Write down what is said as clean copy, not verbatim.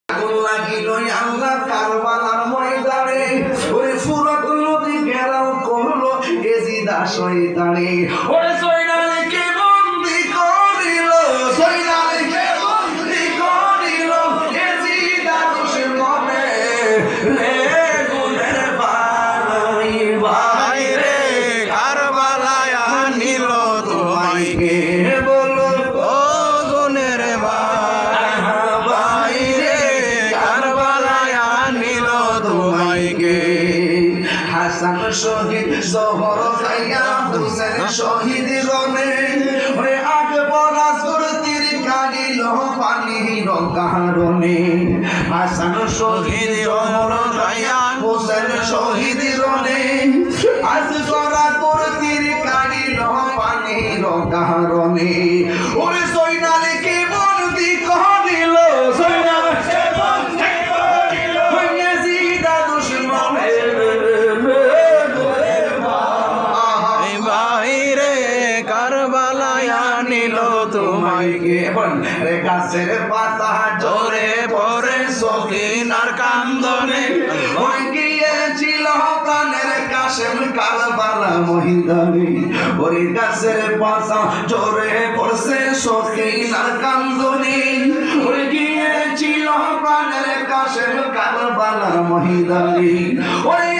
আগুন লাগিল আল্লাহ কারবালার ময়দানে, ওরে ফুরাত নদী ঘেরাও করলো এজিদা শয়তানে। ওরে সৈনালীকে বন্দী করিল, সৈনালীকে বন্দী করিল এজিদা দুশমনে। রে গুনের ভাই ভাই রে, কারবালায় আনিল তোমায় কে, বলো ও গুনের ভাই রে, কারবালায় আনিল তোমায় কে। হাসান শহীদ জহর খাইয়া হুসেন শহীদ রনে, ওরে আকবর আসর তীর কাটিল পানির কারণে। হাসান শহীদ জহর খাইয়া হুসেন শহীদ রনে, আকবর আসর তীর কাটিল পানির কারণে। ওরে সৈনালীকে বন্দী করিল, সৈনালীকে বন্দী করিল এজিদা দুশমনে। কারবালায় আনিল তোমায় কে, রে গাছের পাতা জোরে পরে সখিনার কান্দনে। ওই গিয়েছিল প্রাণের কাশেম কারবালা ময়দানে, ওরে গাছের পাতা জোরে পড়ছে সখিনার কান্দনে। ওই গিয়েছিল প্রাণের কাশেম কারবালা ময়দানে, ওরে